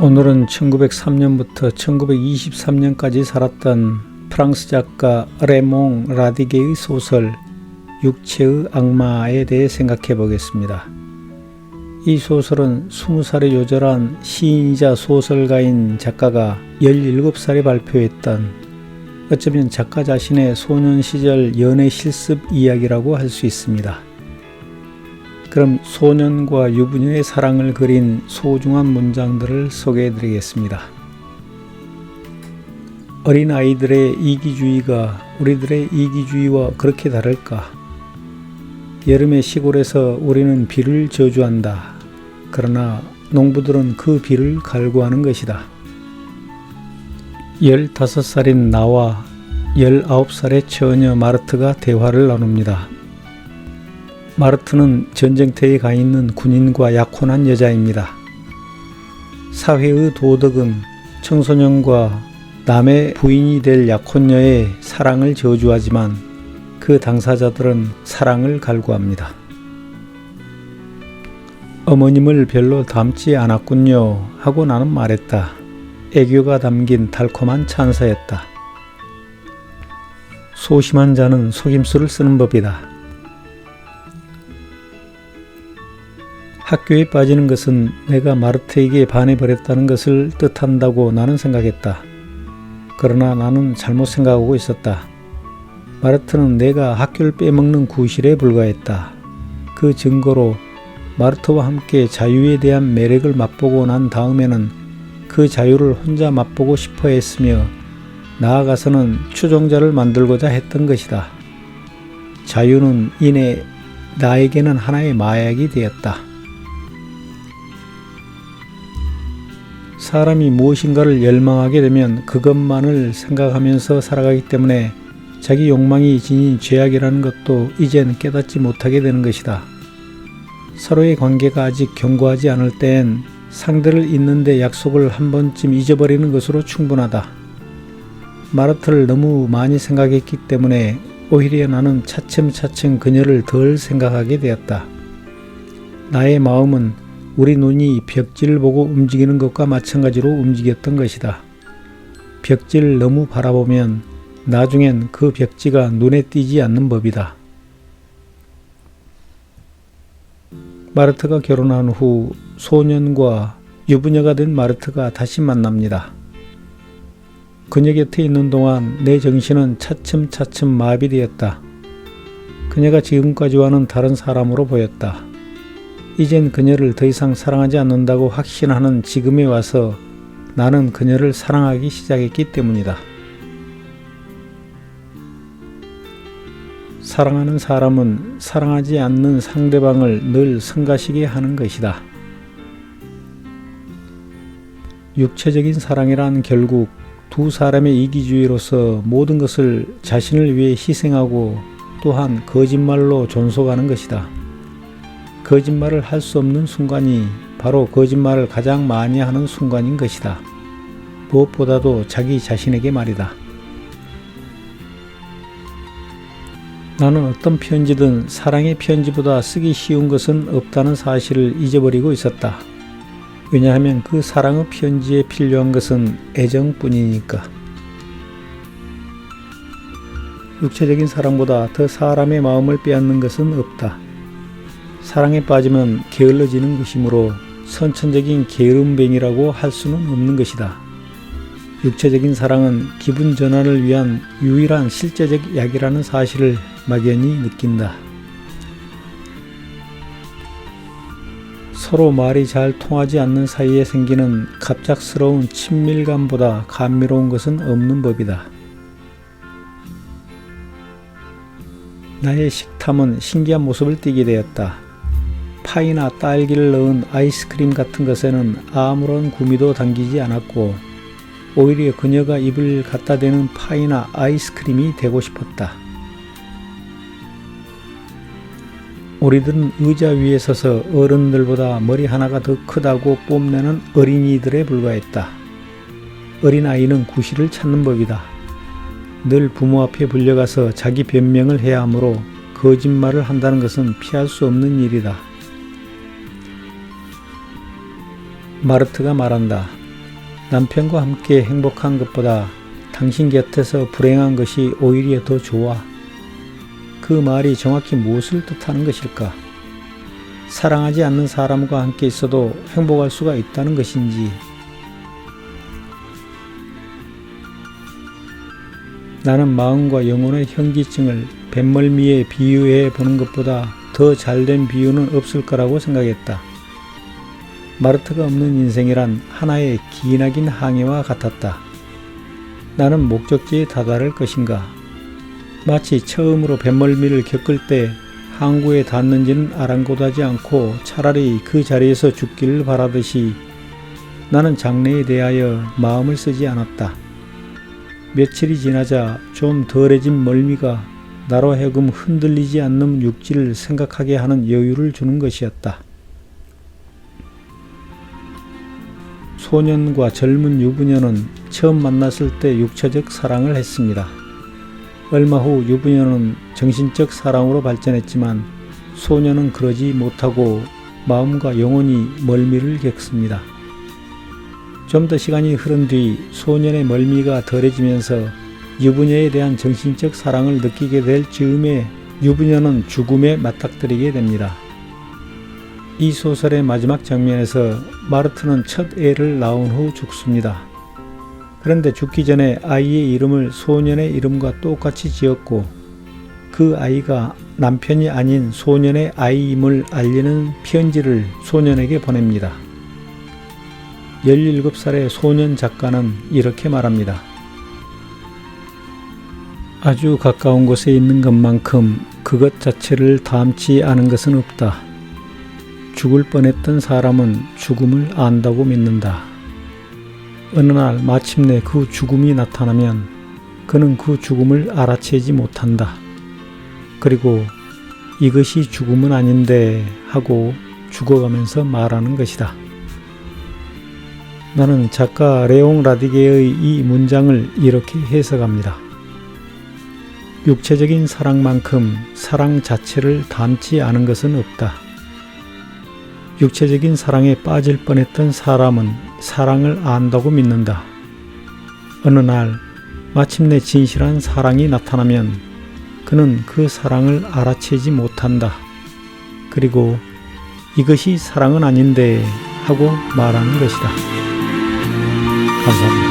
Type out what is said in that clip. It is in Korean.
오늘은 1903년부터 1923년까지 살았던 프랑스 작가 레몽 라디게의 소설 육체의 악마에 대해 생각해 보겠습니다. 이 소설은 20살에 요절한 시인이자 소설가인 작가가 17살에 발표했던 어쩌면 작가 자신의 소년 시절 연애 실습 이야기라고 할 수 있습니다. 그럼 소년과 유부녀의 사랑을 그린 소중한 문장들을 소개해 드리겠습니다. 어린 아이들의 이기주의가 우리들의 이기주의와 그렇게 다를까? 여름의 시골에서 우리는 비를 저주한다. 그러나 농부들은 그 비를 갈구하는 것이다. 15살인 나와 19살의 처녀 마르트가 대화를 나눕니다. 마르트는 전쟁터에 가 있는 군인과 약혼한 여자입니다. 사회의 도덕은 청소년과 남의 부인이 될 약혼녀의 사랑을 저주하지만 그 당사자들은 사랑을 갈구합니다. 어머님을 별로 닮지 않았군요 하고 나는 말했다. 애교가 담긴 달콤한 찬사였다. 소심한 자는 속임수를 쓰는 법이다. 학교에 빠지는 것은 내가 마르트에게 반해버렸다는 것을 뜻한다고 나는 생각했다. 그러나 나는 잘못 생각하고 있었다. 마르트는 내가 학교를 빼먹는 구실에 불과했다. 그 증거로 마르트와 함께 자유에 대한 매력을 맛보고 난 다음에는 그 자유를 혼자 맛보고 싶어 했으며 나아가서는 추종자를 만들고자 했던 것이다. 자유는 이내 나에게는 하나의 마약이 되었다. 사람이 무엇인가를 열망하게 되면 그것만을 생각하면서 살아가기 때문에 자기 욕망이 지닌 죄악이라는 것도 이젠 깨닫지 못하게 되는 것이다. 서로의 관계가 아직 견고하지 않을 땐 상대를 잊는데 약속을 한 번쯤 잊어버리는 것으로 충분하다. 마르트를 너무 많이 생각했기 때문에 오히려 나는 차츰차츰 그녀를 덜 생각하게 되었다. 나의 마음은 우리 눈이 벽지를 보고 움직이는 것과 마찬가지로 움직였던 것이다. 벽지를 너무 바라보면 나중엔 그 벽지가 눈에 띄지 않는 법이다. 마르트가 결혼한 후 소년과 유부녀가 된 마르트가 다시 만납니다. 그녀 곁에 있는 동안 내 정신은 차츰차츰 마비되었다. 그녀가 지금까지와는 다른 사람으로 보였다. 이젠 그녀를 더 이상 사랑하지 않는다고 확신하는 지금에 와서 나는 그녀를 사랑하기 시작했기 때문이다. 사랑하는 사람은 사랑하지 않는 상대방을 늘 성가시게 하는 것이다. 육체적인 사랑이란 결국 두 사람의 이기주의로서 모든 것을 자신을 위해 희생하고 또한 거짓말로 존속하는 것이다. 거짓말을 할 수 없는 순간이 바로 거짓말을 가장 많이 하는 순간인 것이다. 무엇보다도 자기 자신에게 말이다. 나는 어떤 편지든 사랑의 편지보다 쓰기 쉬운 것은 없다는 사실을 잊어버리고 있었다. 왜냐하면 그 사랑의 편지에 필요한 것은 애정뿐이니까. 육체적인 사랑보다 더 사람의 마음을 빼앗는 것은 없다. 사랑에 빠지면 게을러지는 것이므로 선천적인 게으름뱅이라고 할 수는 없는 것이다. 육체적인 사랑은 기분 전환을 위한 유일한 실제적 약이라는 사실을 막연히 느낀다. 서로 말이 잘 통하지 않는 사이에 생기는 갑작스러운 친밀감보다 감미로운 것은 없는 법이다. 나의 식탐은 신기한 모습을 띠게 되었다. 파이나 딸기를 넣은 아이스크림 같은 것에는 아무런 구미도 담기지 않았고 오히려 그녀가 입을 갖다 대는 파이나 아이스크림이 되고 싶었다. 우리들은 의자 위에 서서 어른들보다 머리 하나가 더 크다고 뽐내는 어린이들에 불과했다. 어린아이는 구실을 찾는 법이다. 늘 부모 앞에 불려가서 자기 변명을 해야 하므로 거짓말을 한다는 것은 피할 수 없는 일이다. 마르트가 말한다. 남편과 함께 행복한 것보다 당신 곁에서 불행한 것이 오히려 더 좋아. 그 말이 정확히 무엇을 뜻하는 것일까? 사랑하지 않는 사람과 함께 있어도 행복할 수가 있다는 것인지, 나는 마음과 영혼의 현기증을 뱃멀미에 비유해 보는 것보다 더 잘된 비유는 없을 거라고 생각했다. 마르트가 없는 인생이란 하나의 기나긴 항해와 같았다. 나는 목적지에 다다를 것인가? 마치 처음으로 뱃멀미를 겪을 때 항구에 닿는지는 아랑곳하지 않고 차라리 그 자리에서 죽기를 바라듯이 나는 장래에 대하여 마음을 쓰지 않았다. 며칠이 지나자 좀 덜해진 멀미가 나로 하여금 흔들리지 않는 육지를 생각하게 하는 여유를 주는 것이었다. 소년과 젊은 유부녀는 처음 만났을 때 육체적 사랑을 했습니다. 얼마 후 유부녀는 정신적 사랑으로 발전했지만 소년은 그러지 못하고 마음과 영혼이 멀미를 겪습니다. 좀 더 시간이 흐른 뒤 소년의 멀미가 덜해지면서 유부녀에 대한 정신적 사랑을 느끼게 될 즈음에 유부녀는 죽음에 맞닥뜨리게 됩니다. 이 소설의 마지막 장면에서 마르트는 첫 애를 낳은 후 죽습니다. 그런데 죽기 전에 아이의 이름을 소년의 이름과 똑같이 지었고 그 아이가 남편이 아닌 소년의 아이임을 알리는 편지를 소년에게 보냅니다. 17살의 소년 작가는 이렇게 말합니다. 아주 가까운 곳에 있는 것만큼 그것 자체를 닮지 않은 것은 없다. 죽을 뻔했던 사람은 죽음을 안다고 믿는다. 어느 날 마침내 그 죽음이 나타나면 그는 그 죽음을 알아채지 못한다. 그리고 이것이 죽음은 아닌데 하고 죽어가면서 말하는 것이다. 나는 작가 레옹 라디게의 이 문장을 이렇게 해석합니다. 육체적인 사랑만큼 사랑 자체를 닮지 않은 것은 없다. 육체적인 사랑에 빠질 뻔했던 사람은 사랑을 안다고 믿는다. 어느 날 마침내 진실한 사랑이 나타나면 그는 그 사랑을 알아채지 못한다. 그리고 이것이 사랑은 아닌데 하고 말하는 것이다. 감사합니다.